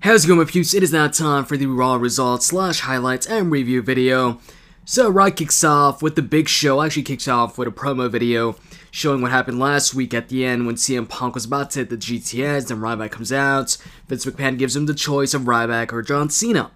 How's it going, my peeps? It is now time for the Raw results / highlights and review video. So Raw kicks off with the Big Show, actually kicks off with a promo video showing what happened last week at the end when CM Punk was about to hit the GTS, then Ryback comes out. Vince McMahon gives him the choice of Ryback or John Cena.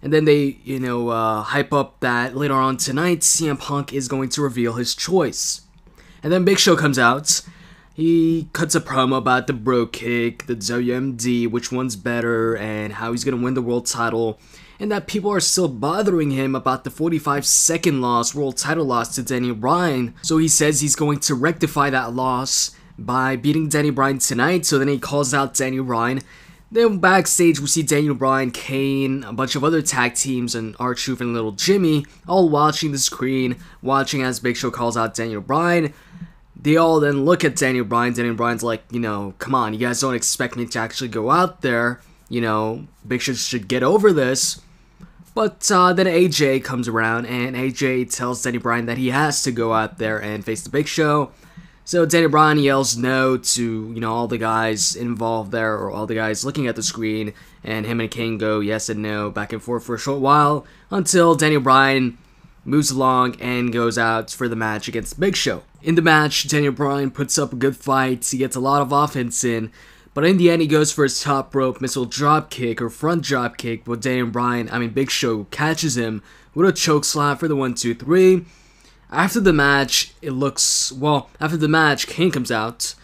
And then they, hype up that later on tonight, CM Punk is going to reveal his choice. And then Big Show comes out. He cuts a promo about the bro kick, the WMD, which one's better, and how he's going to win the world title. And that people are still bothering him about the 45-second loss, world title loss to Daniel Bryan. So he says he's going to rectify that loss by beating Daniel Bryan tonight. So then he calls out Daniel Bryan. Then backstage we see Daniel Bryan, Kane, a bunch of other tag teams, and R-Truth and Little Jimmy all watching the screen, watching as Big Show calls out Daniel Bryan. They all then look at Daniel Bryan. Daniel Bryan's like, come on, you guys don't expect me to actually go out there. Big Show should get over this. But then AJ comes around, and AJ tells Daniel Bryan that he has to go out there and face the Big Show. So Daniel Bryan yells no to, all the guys involved there, or all the guys looking at the screen, and him and Kane go yes and no, back and forth for a short while, until Daniel Bryan moves along and goes out for the match against Big Show. In the match, Daniel Bryan puts up a good fight, he gets a lot of offense in, but in the end he goes for his top rope missile drop kick or front drop kick, but Big Show catches him with a choke slam for the 1-2-3. After the match, Kane comes out,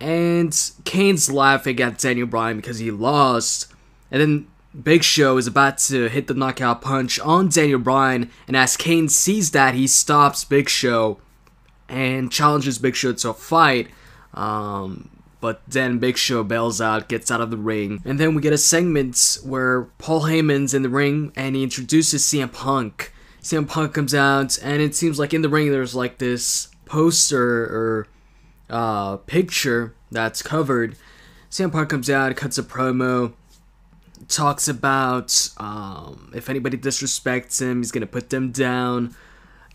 and Kane's laughing at Daniel Bryan because he lost, and then Big Show is about to hit the knockout punch on Daniel Bryan, and as Kane sees that, he stops Big Show and challenges Big Show to a fight, but then Big Show bails out, gets out of the ring, and then we get a segment where Paul Heyman's in the ring, and he introduces CM Punk. CM Punk comes out, and it seems like in the ring there's like this poster or picture that's covered. CM Punk comes out, cuts a promo, talks about if anybody disrespects him, he's gonna put them down,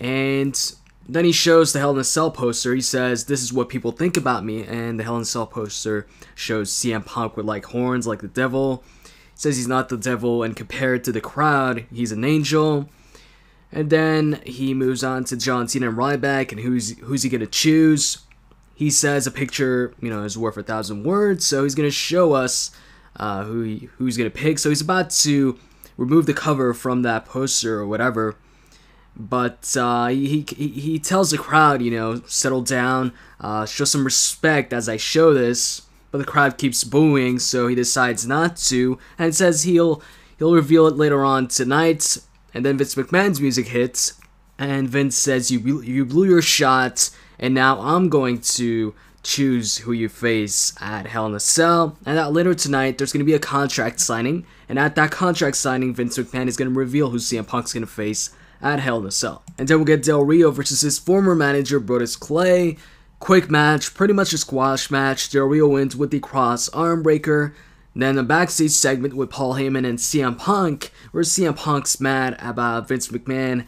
and then he shows the Hell in a Cell poster. He says, "This is what people think about me," and the Hell in a Cell poster shows CM Punk with like horns like the devil. He says he's not the devil, and compared to the crowd, he's an angel. And then he moves on to John Cena and Ryback, and who's he gonna choose? He says a picture, is worth 1,000 words, so he's gonna show us who he's gonna pick. So he's about to remove the cover from that poster or whatever, but he tells the crowd, settle down, show some respect as I show this. But the crowd keeps booing, so he decides not to, and says he'll reveal it later on tonight. And then Vince McMahon's music hits, and Vince says, you blew your shot, and now I'm going to choose who you face at Hell in a Cell. And that later tonight, there's going to be a contract signing, and at that contract signing, Vince McMahon is going to reveal who CM Punk's going to face at Hell in a Cell. And then we'll get Del Rio versus his former manager, Brodus Clay. Quick match, pretty much a squash match. Del Rio wins with the cross armbreaker. Then a backstage segment with Paul Heyman and CM Punk, where CM Punk's mad about Vince McMahon,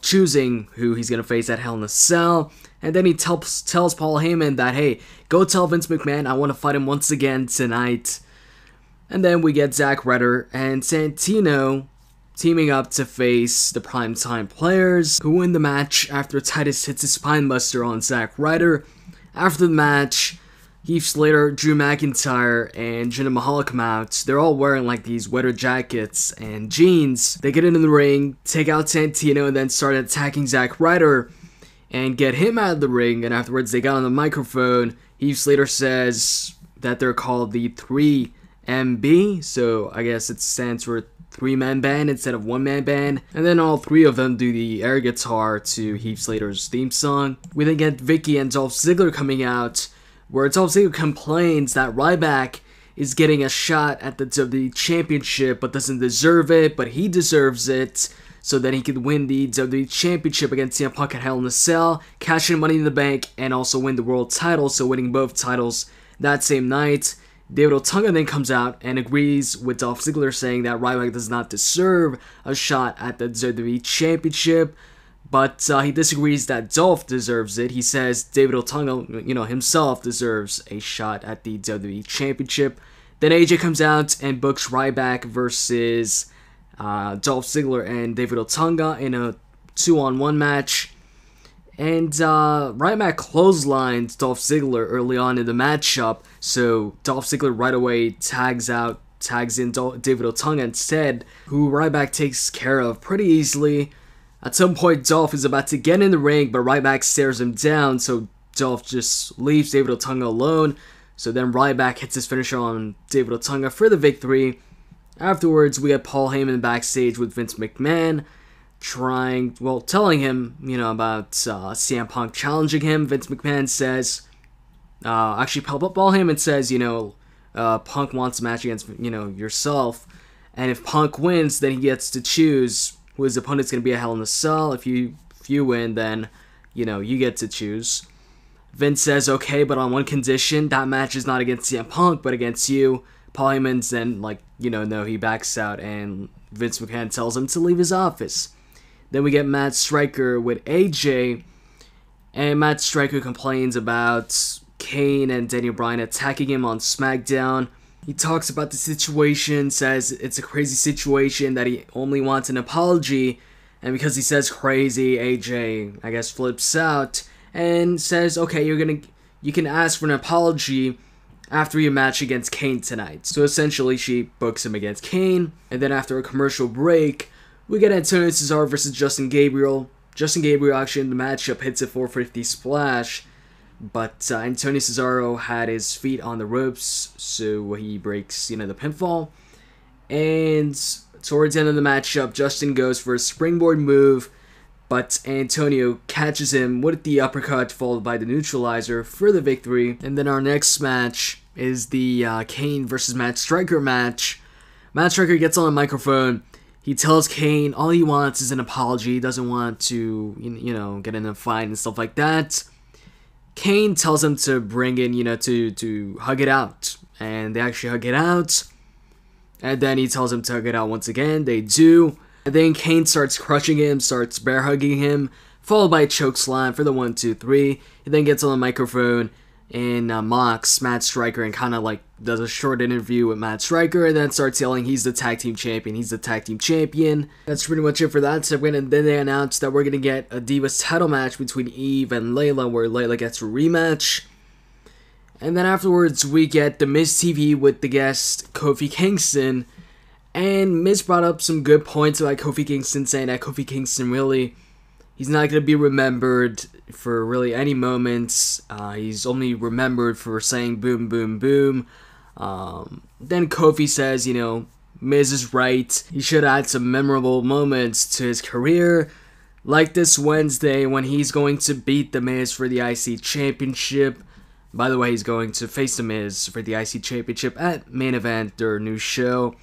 choosing who he's going to face at Hell in a Cell. And then he tells Paul Heyman that, hey, go tell Vince McMahon I want to fight him once again tonight. And then we get Zack, Ryder and Santino teaming up to face the Primetime Players, who win the match after Titus hits his spinebuster on Zack Ryder. After the match, Heath Slater, Drew McIntyre, and Jinder Mahal come out. They're all wearing like these sweater jackets and jeans. They get into the ring, take out Santino, and then start attacking Zack Ryder and get him out of the ring. And afterwards, they got on the microphone. Heath Slater says that they're called the 3MB, so I guess it stands for 3-man band instead of 1-man band. And then all three of them do the air guitar to Heath Slater's theme song. We then get Vicky and Dolph Ziggler coming out, where Dolph Ziggler complains that Ryback is getting a shot at the WWE Championship but doesn't deserve it, but he deserves it, so that he could win the WWE Championship against CM Punk at Hell in a Cell, cash in Money in the Bank, and also win the world title, so winning both titles that same night. David Otunga then comes out and agrees with Dolph Ziggler, saying that Ryback does not deserve a shot at the WWE Championship, but he disagrees that Dolph deserves it. He says David Otunga, himself deserves a shot at the WWE Championship. Then AJ comes out and books Ryback versus Dolph Ziggler and David Otunga in a 2-on-1 match. And Ryback clotheslines Dolph Ziggler early on in the matchup, so Dolph Ziggler right away tags in David Otunga instead, who Ryback takes care of pretty easily. At some point, Dolph is about to get in the ring, but Ryback stares him down, so Dolph just leaves David Otunga alone. So then Ryback hits his finisher on David Otunga for the victory. Afterwards, we had Paul Heyman backstage with Vince McMahon, telling him, about CM Punk challenging him. Vince McMahon says, Paul Heyman says, Punk wants a match against, yourself, and if Punk wins, then he gets to choose who his opponent's going to be a Hell in a Cell. If you win, then, you get to choose. Vince says, okay, but on one condition, that match is not against CM Punk, but against you. Paul Heyman's then, no, he backs out, and Vince McMahon tells him to leave his office. Then we get Matt Striker with AJ, and Matt Striker complains about Kane and Daniel Bryan attacking him on SmackDown. He talks about the situation, says it's a crazy situation, that he only wants an apology, and because he says crazy, AJ, I guess, flips out, and says, okay, you can ask for an apology after your match against Kane tonight. So essentially, she books him against Kane, and then after a commercial break, we get Antonio Cesaro versus Justin Gabriel. Justin Gabriel actually in the matchup hits a 450 splash, but Antonio Cesaro had his feet on the ropes, so he breaks, the pinfall. And towards the end of the matchup, Justin goes for a springboard move, but Antonio catches him with the uppercut followed by the neutralizer for the victory. And then our next match is the Kane versus Matt Striker match. Matt Striker gets on the microphone. He tells Kane all he wants is an apology. He doesn't want to, get in a fight and stuff like that. Kane tells him to bring in, to hug it out. And they actually hug it out. And then he tells him to hug it out once again. They do. And then Kane starts crushing him, starts bear hugging him, followed by a choke slam for the 1-2-3. He then gets on the microphone and mocks Matt Striker and kind of does a short interview with Matt Striker and then starts yelling, he's the tag team champion, he's the tag team champion. That's pretty much it for that segment, and then they announced that we're going to get a Divas title match between Eve and Layla, where Layla gets a rematch. And then afterwards, we get the Miz TV with the guest Kofi Kingston, and Miz brought up some good points about Kofi Kingston, saying that Kofi Kingston he's not going to be remembered for really any moments. He's only remembered for saying boom, boom, boom. Then Kofi says, Miz is right. He should add some memorable moments to his career, like this Wednesday when he's going to beat The Miz for the IC Championship. By the way, he's going to face The Miz for the IC Championship at Main Event, their new show.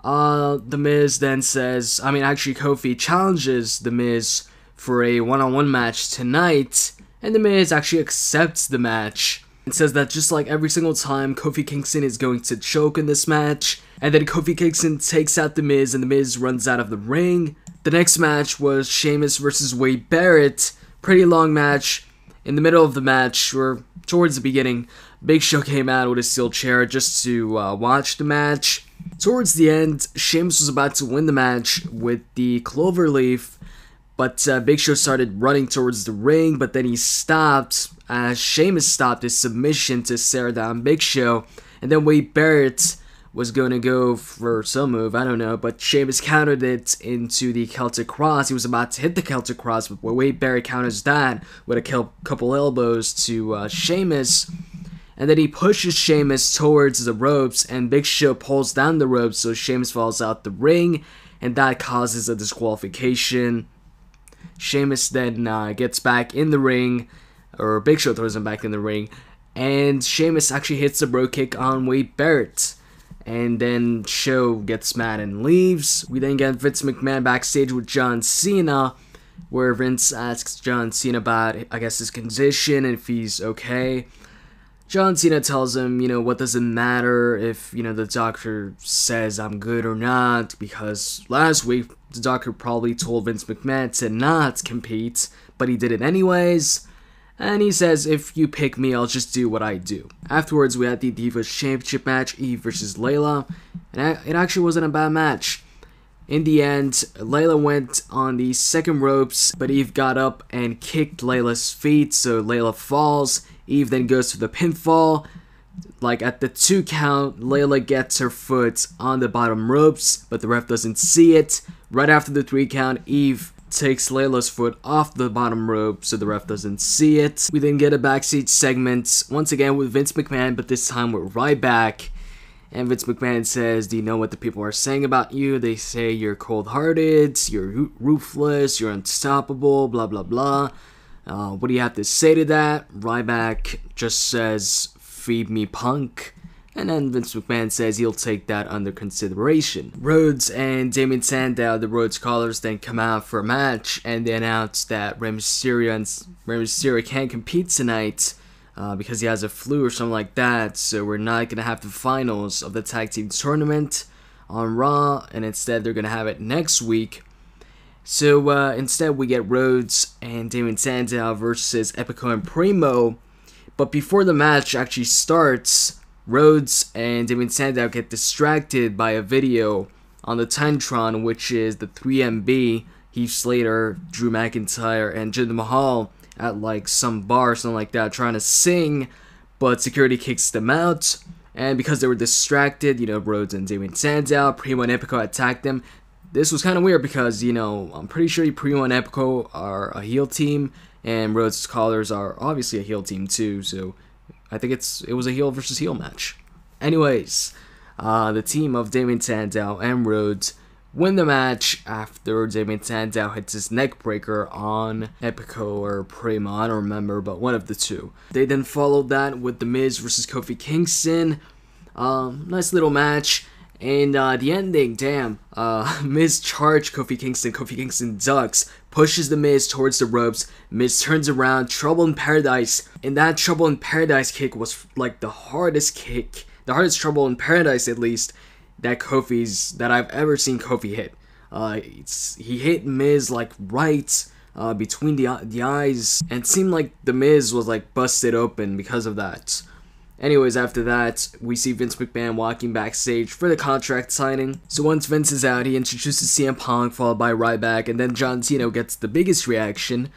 The Miz then says, Kofi challenges The Miz for a one-on-one match tonight, and The Miz actually accepts the match and says that just like every single time, Kofi Kingston is going to choke in this match, and then Kofi Kingston takes out The Miz, and The Miz runs out of the ring. The next match was Sheamus versus Wade Barrett. Pretty long match. In the middle of the match, or towards the beginning, Big Show came out with a steel chair just to watch the match. Towards the end, Sheamus was about to win the match with the cloverleaf, but Big Show started running towards the ring, but then he stopped as Sheamus stopped his submission to stare down Big Show, and then Wade Barrett was going to go for some move, I don't know, but Sheamus countered it into the Celtic Cross. He was about to hit the Celtic Cross, but Wade Barrett counters that with a couple elbows to Sheamus, and then he pushes Sheamus towards the ropes, and Big Show pulls down the ropes, so Sheamus falls out the ring, and that causes a disqualification. Sheamus then gets back in the ring, or Big Show throws him back in the ring, and Sheamus actually hits a bro kick on Wade Barrett. And then Show gets mad and leaves. We then get Vince McMahon backstage with John Cena, where Vince asks John Cena about, his condition and if he's okay. John Cena tells him, what does it matter if, the doctor says I'm good or not, because last week the doctor probably told Vince McMahon to not compete, but he did it anyways. And he says, if you pick me, I'll just do what I do. Afterwards, we had the Divas Championship match, Eve versus Layla. And it actually wasn't a bad match. In the end, Layla went on the second ropes, but Eve got up and kicked Layla's feet, so Layla falls. Eve then goes for the pinfall. Like at the 2 count, Layla gets her foot on the bottom ropes, but the ref doesn't see it. Right after the 3 count, Eve takes Layla's foot off the bottom rope so the ref doesn't see it. We then get a backstage segment, once again with Vince McMahon, but this time with Ryback. And Vince McMahon says, do you know what the people are saying about you? They say you're cold-hearted, you're ruthless, you're unstoppable, blah blah blah. What do you have to say to that? Ryback just says, feed me, punk. And then Vince McMahon says he'll take that under consideration. Rhodes and Damien Sandow, the Rhodes Callers, then come out for a match, and they announce that Rey Mysterio can't compete tonight because he has a flu or something like that, so we're not going to have the finals of the tag team tournament on Raw, and instead they're going to have it next week. So instead we get Rhodes and Damien Sandow versus Epico and Primo, but before the match actually starts, Rhodes and Damien Sandow get distracted by a video on the Titantron, which is the 3MB, Heath Slater, Drew McIntyre, and Jinder Mahal at like some bar or something like that trying to sing, but security kicks them out, and because they were distracted, Rhodes and Damien Sandow, Primo and Epico attacked them. This was kind of weird because, I'm pretty sure Primo and Epico are a heel team, and Rhodes Callers are obviously a heel team too, so I think it was a heel versus heel match. Anyways, the team of Damien Sandow and Rhodes win the match after Damien Sandow hits his neck breaker on Epico or Primo, I don't remember, but one of the two. They then followed that with The Miz versus Kofi Kingston. Nice little match. And the ending, damn, Miz charged Kofi Kingston. Kofi Kingston ducks, pushes the Miz towards the ropes. Miz turns around, Trouble in Paradise. And that Trouble in Paradise kick was like the hardest Trouble in Paradise at least, that I've ever seen Kofi hit. He hit Miz like right between the eyes, and it seemed like the Miz was like busted open because of that. Anyways, after that, we see Vince McMahon walking backstage for the contract signing. So once Vince is out, he introduces CM Punk, followed by Ryback, and then John Cena gets the biggest reaction.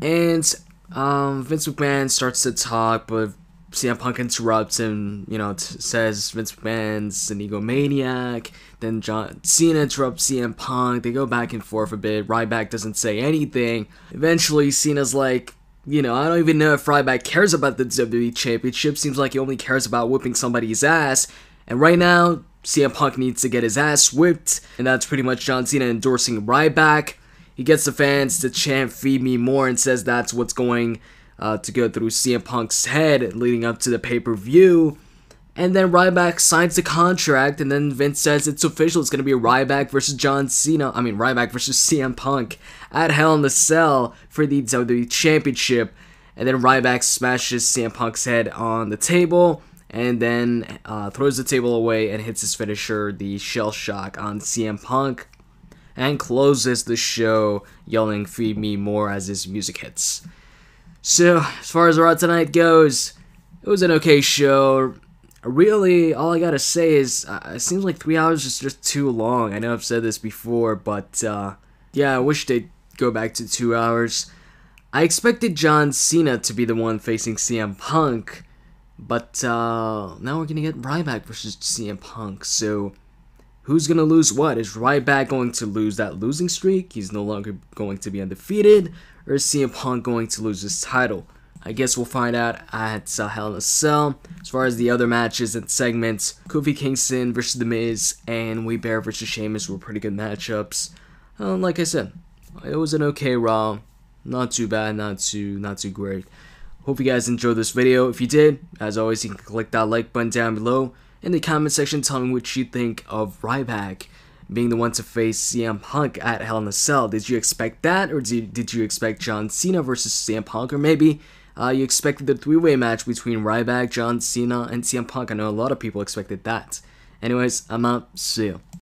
And Vince McMahon starts to talk, but CM Punk interrupts him, says Vince McMahon's an egomaniac. Then John Cena interrupts CM Punk. They go back and forth a bit. Ryback doesn't say anything. Eventually, Cena's like, I don't even know if Ryback cares about the WWE Championship. Seems like he only cares about whipping somebody's ass. And right now, CM Punk needs to get his ass whipped. And that's pretty much John Cena endorsing Ryback. He gets the fans to chant "Feed Me More" and says that's what's going to go through CM Punk's head leading up to the pay-per-view. And then Ryback signs the contract, and then Vince says it's official. It's going to be Ryback versus Ryback versus CM Punk at Hell in a Cell for the WWE Championship. And then Ryback smashes CM Punk's head on the table, and then throws the table away and hits his finisher, the Shell Shock, on CM Punk, and closes the show yelling "Feed Me More" as his music hits. So, as far as Raw tonight goes, it was an okay show. Really, all I gotta say is, it seems like 3 hours is just too long. I know I've said this before, but yeah, I wish they'd go back to 2 hours. I expected John Cena to be the one facing CM Punk, but now we're gonna get Ryback versus CM Punk, so who's gonna lose what? Is Ryback going to lose that losing streak? He's no longer going to be undefeated, or is CM Punk going to lose his title? I guess we'll find out at Hell in a Cell. As far as the other matches and segments, Kofi Kingston versus The Miz and Wade Barrett versus Sheamus were pretty good matchups. Like I said, it was an okay Raw. Not too bad, not too great. Hope you guys enjoyed this video. If you did, as always, you can click that like button down below. In the comment section, tell me what you think of Ryback being the one to face CM Punk at Hell in a Cell. Did you expect that, or did you expect John Cena versus CM Punk, or maybe you expected the three-way match between Ryback, John Cena, and CM Punk? I know a lot of people expected that. Anyways, I'm out. See you.